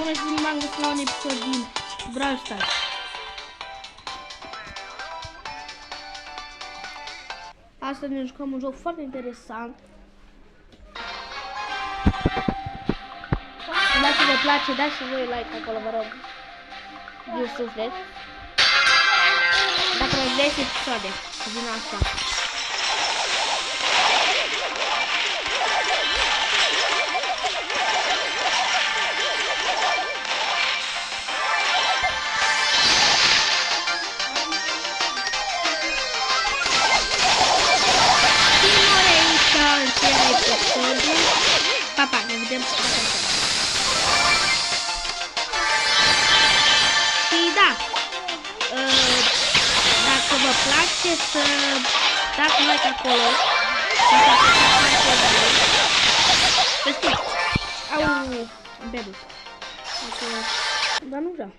Bună și bine m-am găsit la un episod din Brawl Stars. Astăzi ne jucăm un joc foarte interesant. Dacă vă place, dați și voi like acolo, vă rog, din suflet. Dacă mai vreți episoade din asta. Pa, ne vedem și da, dacă vă place să dați like acolo, să știți, au bebu, dar nu vreau.